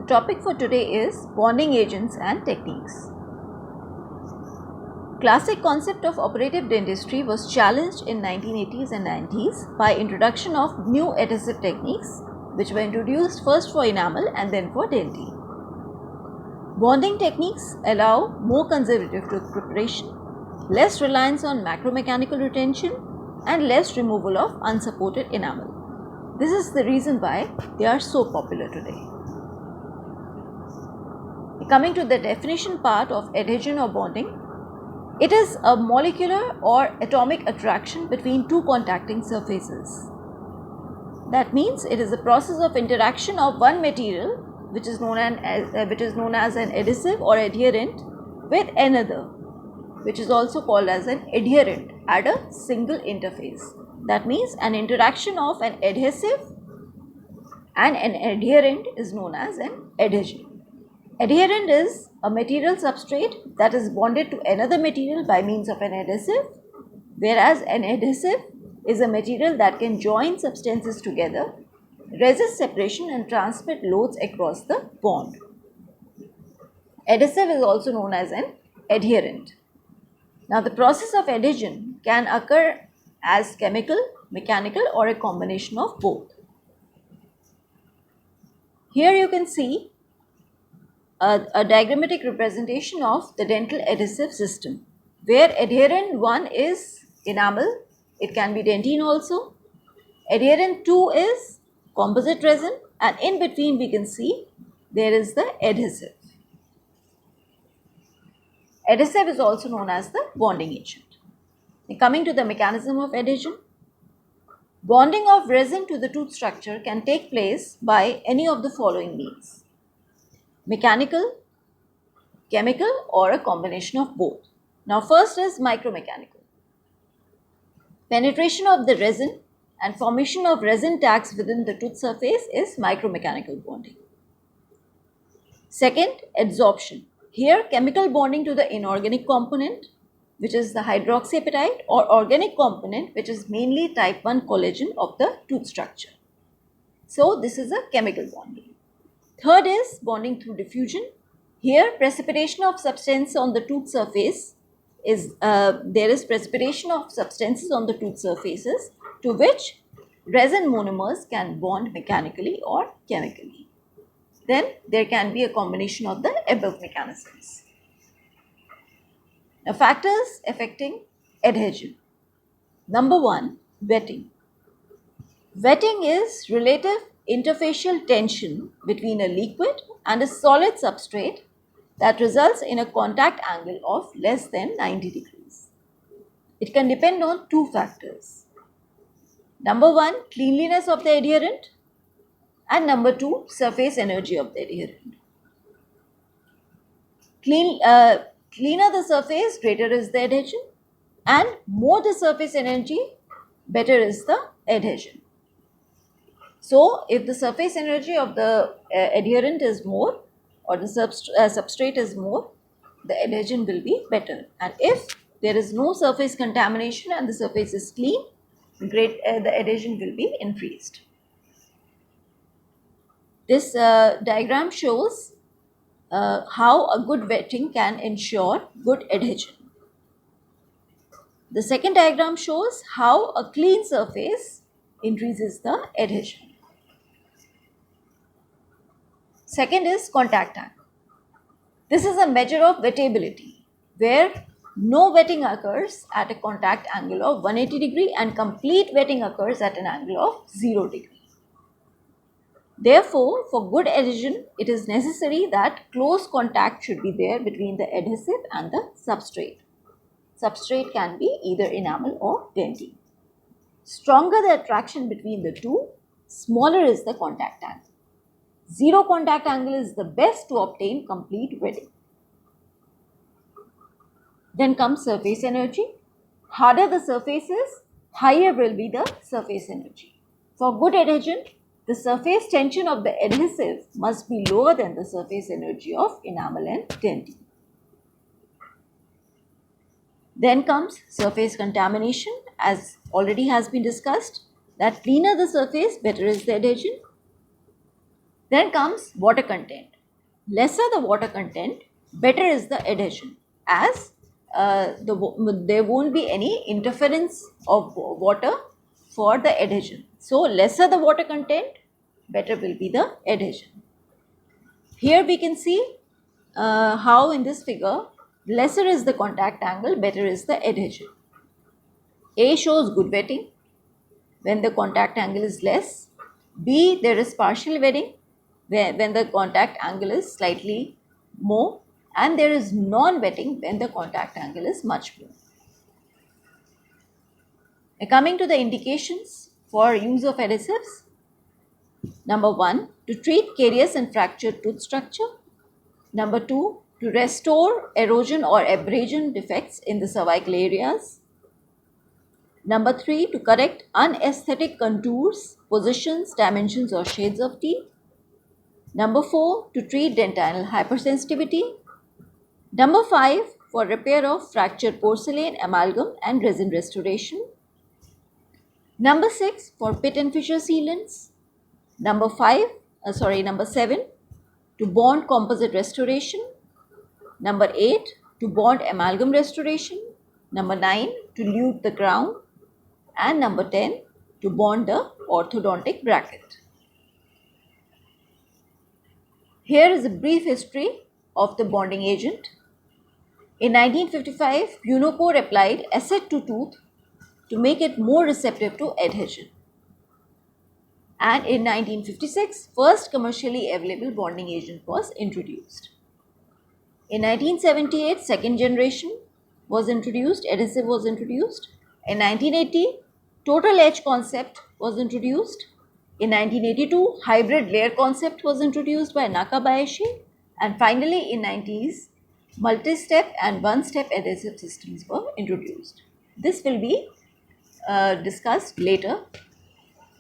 The topic for today is bonding agents and techniques. Classic concept of operative dentistry was challenged in 1980s and 90s by introduction of new adhesive techniques which were introduced first for enamel and then for dentine. Bonding techniques allow more conservative tooth preparation, less reliance on macromechanical retention and less removal of unsupported enamel. This is the reason why they are so popular today. Coming to the definition part of adhesion or bonding, it is a molecular or atomic attraction between two contacting surfaces. That means it is a process of interaction of one material which is known as an adhesive or adherent with another, which is also called as an adherent at a single interface. That means an interaction of an adhesive and an adherent is known as an adhesion. Adherent is a material substrate that is bonded to another material by means of an adhesive, whereas an adhesive is a material that can join substances together, resist separation and transmit loads across the bond. Adhesive is also known as an adherent. Now, the process of adhesion can occur as chemical, mechanical or a combination of both. Here you can see a diagrammatic representation of the dental adhesive system, where adherent 1 is enamel, it can be dentine also. Adherent 2 is composite resin, and in between we can see there is the adhesive. Adhesive is also known as the bonding agent. Coming to the mechanism of adhesion, bonding of resin to the tooth structure can take place by any of the following means: mechanical, chemical or a combination of both. Now first is micromechanical. Penetration of the resin and formation of resin tags within the tooth surface is micromechanical bonding. Second, adsorption. Here chemical bonding to the inorganic component, which is the hydroxyapatite, or organic component, which is mainly type 1 collagen of the tooth structure. So this is a chemical bonding. Third is bonding through diffusion. Here precipitation of substance on the tooth surface is there is precipitation of substances on the tooth surfaces to which resin monomers can bond mechanically or chemically. Then there can be a combination of the above mechanisms. Now, factors affecting adhesion. Number 1, wetting. Wetting is relative interfacial tension between a liquid and a solid substrate that results in a contact angle of less than 90 degrees. It can depend on two factors. Number 1, cleanliness of the adherent, and number 2, surface energy of the adherent. Cleaner the surface, greater is the adhesion, and more the surface energy, better is the adhesion. So, if the surface energy of the adherent is more or the substrate is more, the adhesion will be better. And if there is no surface contamination and the surface is clean, the adhesion will be increased. This diagram shows how a good wetting can ensure good adhesion. The second diagram shows how a clean surface increases the adhesion. Second is contact angle. This is a measure of wettability, where no wetting occurs at a contact angle of 180 degree and complete wetting occurs at an angle of 0 degree. Therefore, for good adhesion, it is necessary that close contact should be there between the adhesive and the substrate. Substrate can be either enamel or dentine. Stronger the attraction between the two, smaller is the contact angle. 0 contact angle is the best to obtain complete wetting. Then comes surface energy. Harder the surface is, higher will be the surface energy. For good adhesion, the surface tension of the adhesive must be lower than the surface energy of enamel and dentine. Then comes surface contamination, as already has been discussed, that cleaner the surface, better is the adhesion. Then comes water content. Lesser the water content, better is the adhesion, as there won't be any interference of water for the adhesion. So, lesser the water content, better will be the adhesion. Here we can see how in this figure, lesser is the contact angle, better is the adhesion. A shows good wetting when the contact angle is less. B, there is partial wetting when the contact angle is slightly more, and there is non-wetting when the contact angle is much more. Now, coming to the indications for use of adhesives. Number 1, to treat carious and fractured tooth structure. Number 2, to restore erosion or abrasion defects in the cervical areas. Number 3, to correct unaesthetic contours, positions, dimensions or shades of teeth. Number 4, to treat dentinal hypersensitivity. Number 5, for repair of fractured porcelain, amalgam and resin restoration. Number 6, for pit and fissure sealants. Number 7, to bond composite restoration. Number 8, to bond amalgam restoration. Number 9, to lute the crown. And number 10, to bond the orthodontic bracket. Here is a brief history of the bonding agent. In 1955, Bunocore applied acid to tooth to make it more receptive to adhesion. And in 1956, first commercially available bonding agent was introduced. In 1978, second generation was introduced, adhesive was introduced. In 1980, total edge concept was introduced. In 1982, hybrid layer concept was introduced by Nakabayashi, and finally in 90s, multi-step and one-step adhesive systems were introduced. This will be discussed later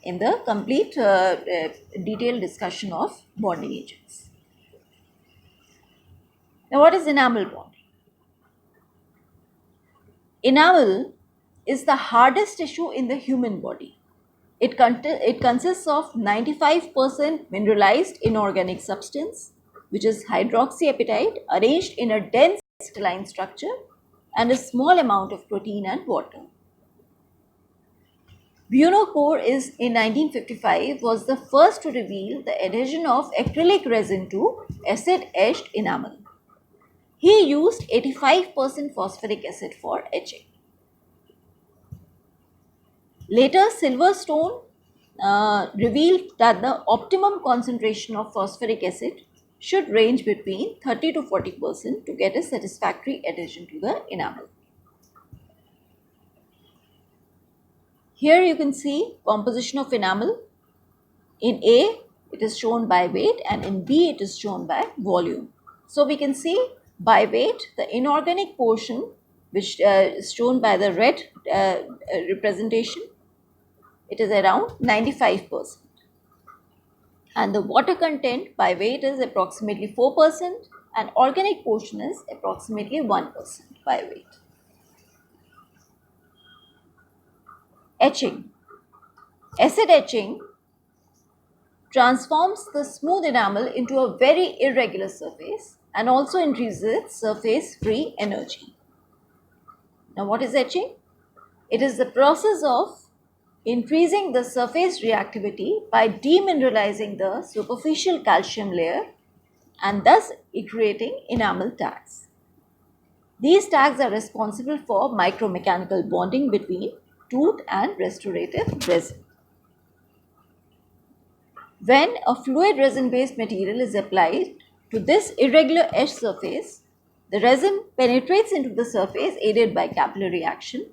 in the complete detailed discussion of bonding agents. Now, what is enamel bonding? Enamel is the hardest tissue in the human body. It consists of 95% mineralized inorganic substance, which is hydroxyapatite, arranged in a dense crystalline structure, and a small amount of protein and water. Bunocore in 1955 was the first to reveal the adhesion of acrylic resin to acid-etched enamel. He used 85% phosphoric acid for etching. Later, Silverstone revealed that the optimum concentration of phosphoric acid should range between 30 to 40% to get a satisfactory adhesion to the enamel. Here you can see composition of enamel. In A, it is shown by weight, and in B, it is shown by volume. So we can see by weight, the inorganic portion, which is shown by the red representation, it is around 95%. And the water content by weight is approximately 4%, and organic portion is approximately 1% by weight. Etching. Acid etching transforms the smooth enamel into a very irregular surface and also increases surface free energy. Now, what is etching? It is the process of increasing the surface reactivity by demineralizing the superficial calcium layer and thus creating enamel tags. These tags are responsible for micromechanical bonding between tooth and restorative resin. When a fluid resin-based material is applied to this irregular etch surface, the resin penetrates into the surface aided by capillary action.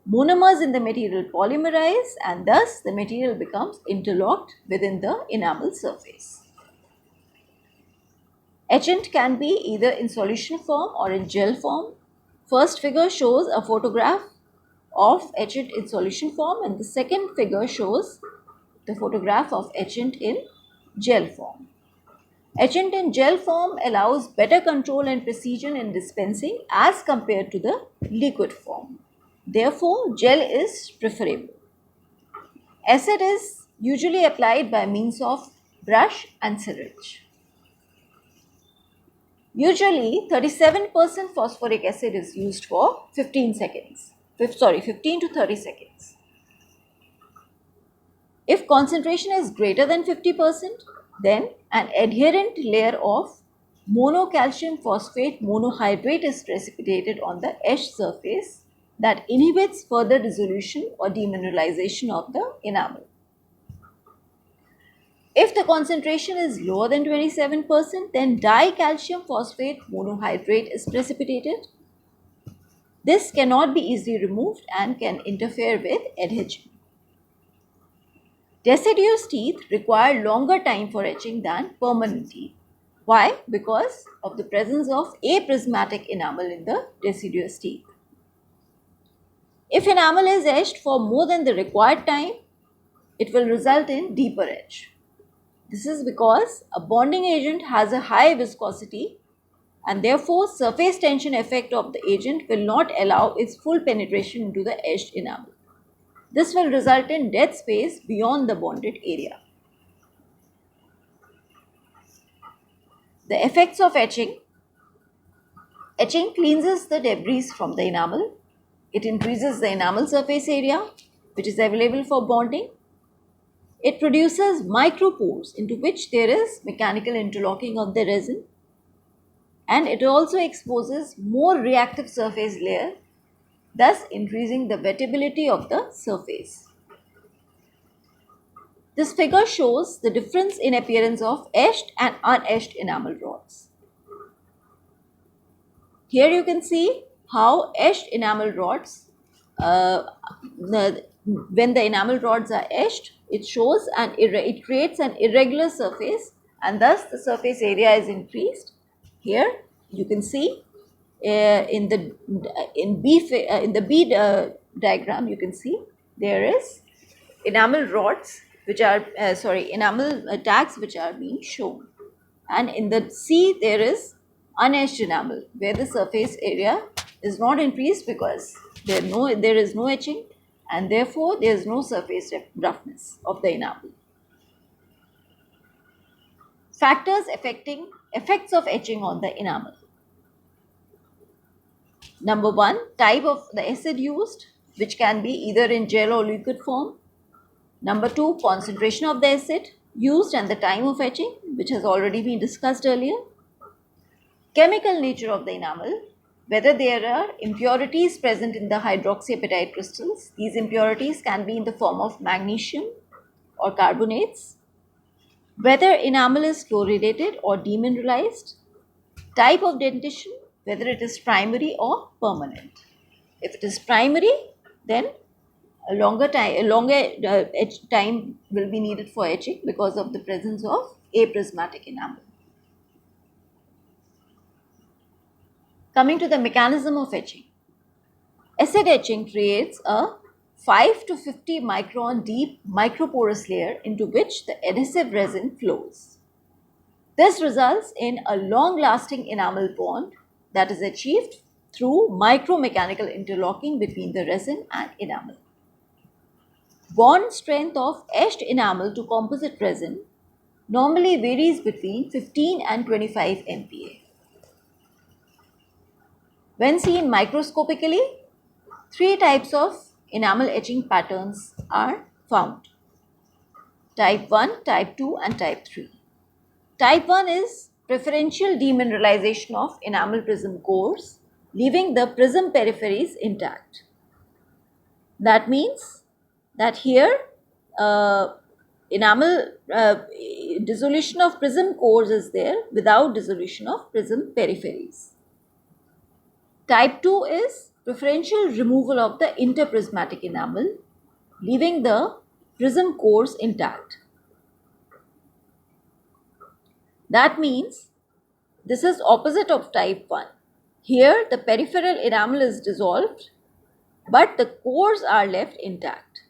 Monomers in the material polymerize, and thus the material becomes interlocked within the enamel surface. Etchant can be either in solution form or in gel form. First figure shows a photograph of etchant in solution form, and the second figure shows the photograph of etchant in gel form. Etchant in gel form allows better control and precision in dispensing as compared to the liquid form. Therefore, gel is preferable. Acid is usually applied by means of brush and syringe. Usually 37% phosphoric acid is used for 15 seconds. 15 to 30 seconds. If concentration is greater than 50%, then an adherent layer of monocalcium phosphate monohydrate is precipitated on the etched surface that inhibits further dissolution or demineralization of the enamel. If the concentration is lower than 27%, then dicalcium phosphate monohydrate is precipitated. This cannot be easily removed and can interfere with adhesion. Deciduous teeth require longer time for etching than permanent teeth. Why? Because of the presence of aprismatic enamel in the deciduous teeth. If enamel is etched for more than the required time, it will result in deeper etch. This is because a bonding agent has a high viscosity and therefore surface tension effect of the agent will not allow its full penetration into the etched enamel. This will result in dead space beyond the bonded area. The effects of etching. Etching cleanses the debris from the enamel. It increases the enamel surface area, which is available for bonding. It produces micropores into which there is mechanical interlocking of the resin, and it also exposes more reactive surface layer, thus increasing the wettability of the surface. This figure shows the difference in appearance of etched and unetched enamel rods. Here you can see how etched enamel rods, when the enamel rods are etched, it creates an irregular surface and thus the surface area is increased. Here you can see in the B diagram, you can see there is enamel rods which are enamel tags which are being shown, and in the C there is unetched enamel where the surface area is not increased because there is no etching and therefore there is no surface roughness of the enamel. Factors affecting effects of etching on the enamel. Number 1, type of the acid used, which can be either in gel or liquid form. Number 2, concentration of the acid used and the time of etching, which has already been discussed earlier. Chemical nature of the enamel, whether there are impurities present in the hydroxyapatite crystals. These impurities can be in the form of magnesium or carbonates. Whether enamel is fluoridated or demineralized. Type of dentition, whether it is primary or permanent. If it is primary, then a longer time will be needed for etching because of the presence of aprismatic enamel. Coming to the mechanism of etching. Acid etching creates a 5 to 50 micron deep microporous layer into which the adhesive resin flows. This results in a long-lasting enamel bond that is achieved through micromechanical interlocking between the resin and enamel. Bond strength of etched enamel to composite resin normally varies between 15 and 25 MPa. When seen microscopically, 3 types of enamel etching patterns are found: type 1, type 2 and type 3. Type 1 is preferential demineralization of enamel prism cores, leaving the prism peripheries intact. That means that here dissolution of prism cores is there without dissolution of prism peripheries. Type 2 is preferential removal of the interprismatic enamel, leaving the prism cores intact. That means this is opposite of type 1. Here the peripheral enamel is dissolved, but the cores are left intact.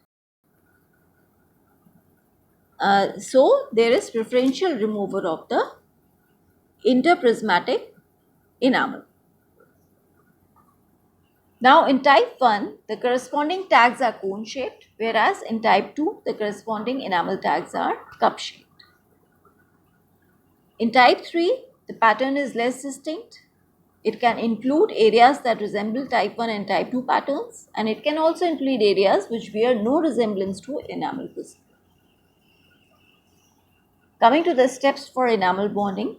So there is preferential removal of the interprismatic enamel. Now in type 1, the corresponding tags are cone-shaped, whereas in type 2, the corresponding enamel tags are cup-shaped. In type 3, the pattern is less distinct. It can include areas that resemble type 1 and type 2 patterns, and it can also include areas which bear no resemblance to enamel prism. Coming to the steps for enamel bonding.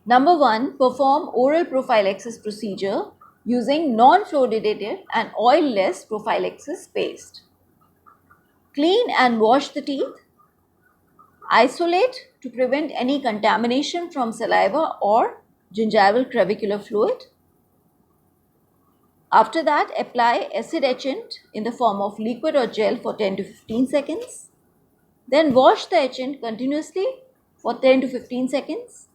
Number 1, perform oral prophylaxis procedure using non-fluoridated and oil-less prophylaxis paste. Clean and wash the teeth. Isolate to prevent any contamination from saliva or gingival trabecular fluid. After that, apply acid etchant in the form of liquid or gel for 10 to 15 seconds. Then wash the etchant continuously for 10 to 15 seconds.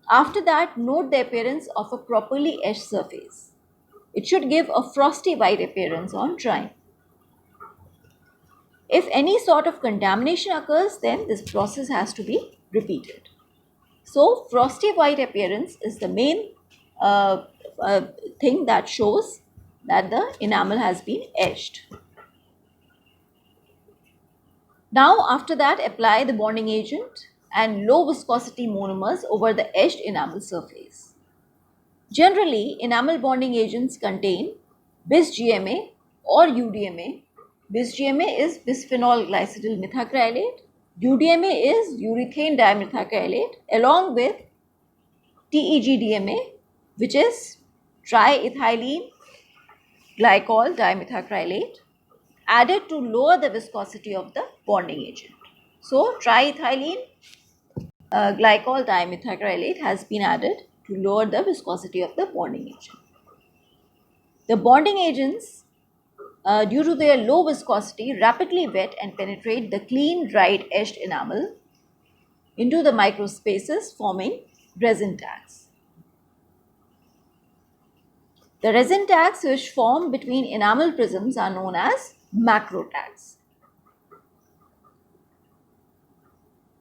After that, note the appearance of a properly etched surface. It should give a frosty white appearance on drying. If any sort of contamination occurs, then this process has to be repeated. So, frosty white appearance is the main thing that shows that the enamel has been etched. Now, after that, apply the bonding agent and low viscosity monomers over the etched enamel surface. Generally, enamel bonding agents contain bis-GMA or UDMA. Bis-GMA is bisphenol glycidyl methacrylate. UDMA is urethane dimethacrylate along with TEGDMA, which is triethylene glycol dimethacrylate, added to lower the viscosity of the bonding agent. So, triethylene glycol dimethacrylate has been added to lower the viscosity of the bonding agent. The bonding agents, due to their low viscosity, rapidly wet and penetrate the clean, dried, etched enamel into the microspaces, forming resin tags. The resin tags which form between enamel prisms are known as macro tags.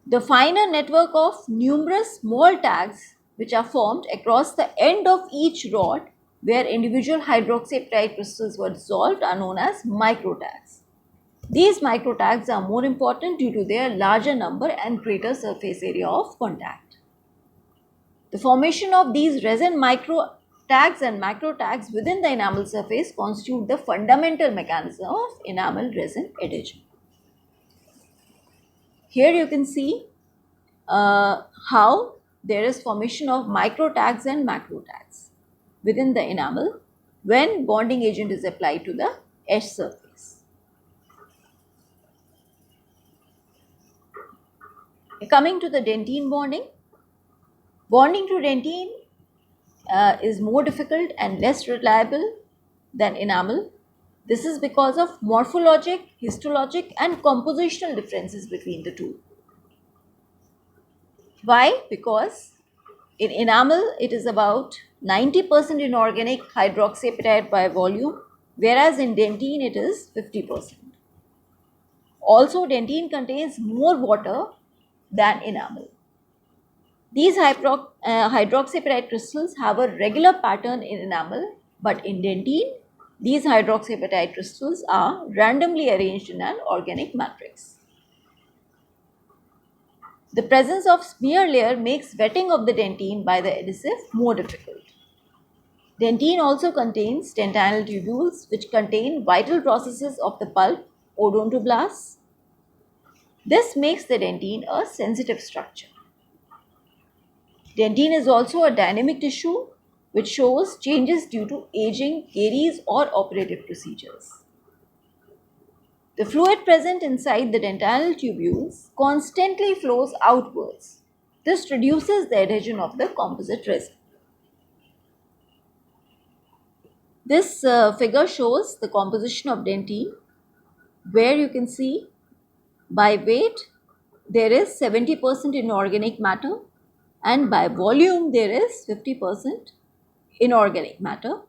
The finer network of numerous small tags which are formed across the end of each rod where individual hydroxyapatite crystals were dissolved are known as micro tags. These micro tags are more important due to their larger number and greater surface area of contact. The formation of these resin micro tags and macro tags within the enamel surface constitute the fundamental mechanism of enamel resin adhesion. Here you can see how there is formation of micro tags and macro tags within the enamel when bonding agent is applied to the etched surface. Coming to the dentine bonding. Bonding to dentine is more difficult and less reliable than enamel. This is because of morphologic, histologic and compositional differences between the two. Why? Because in enamel it is about 90% inorganic hydroxyapatite by volume, whereas in dentine it is 50%. Also, dentine contains more water than enamel. These hydroxyapatite crystals have a regular pattern in enamel, but in dentine, these hydroxyapatite crystals are randomly arranged in an organic matrix. The presence of smear layer makes wetting of the dentine by the adhesive more difficult. Dentine also contains dentinal tubules which contain vital processes of the pulp, odontoblasts. This makes the dentine a sensitive structure. Dentine is also a dynamic tissue which shows changes due to aging, caries or operative procedures. The fluid present inside the dentinal tubules constantly flows outwards. This reduces the adhesion of the composite resin. This figure shows the composition of dentine, where you can see by weight there is 70% inorganic matter and by volume there is 50% inorganic matter,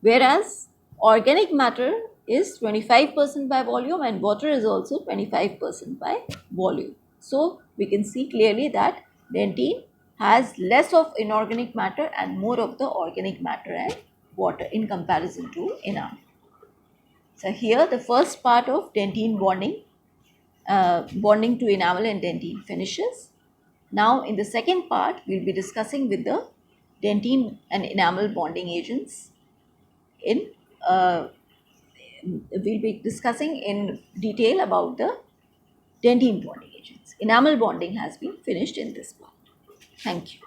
whereas organic matter is 25% by volume and water is also 25% by volume. So, we can see clearly that dentine has less of inorganic matter and more of the organic matter and water in comparison to enamel. So, here the first part of dentine bonding bonding to enamel and dentine finishes. Now in the second part, we will be discussing with the dentine and enamel bonding agents in we'll be discussing in detail about the dentine bonding agents. Enamel bonding has been finished in this part. Thank you.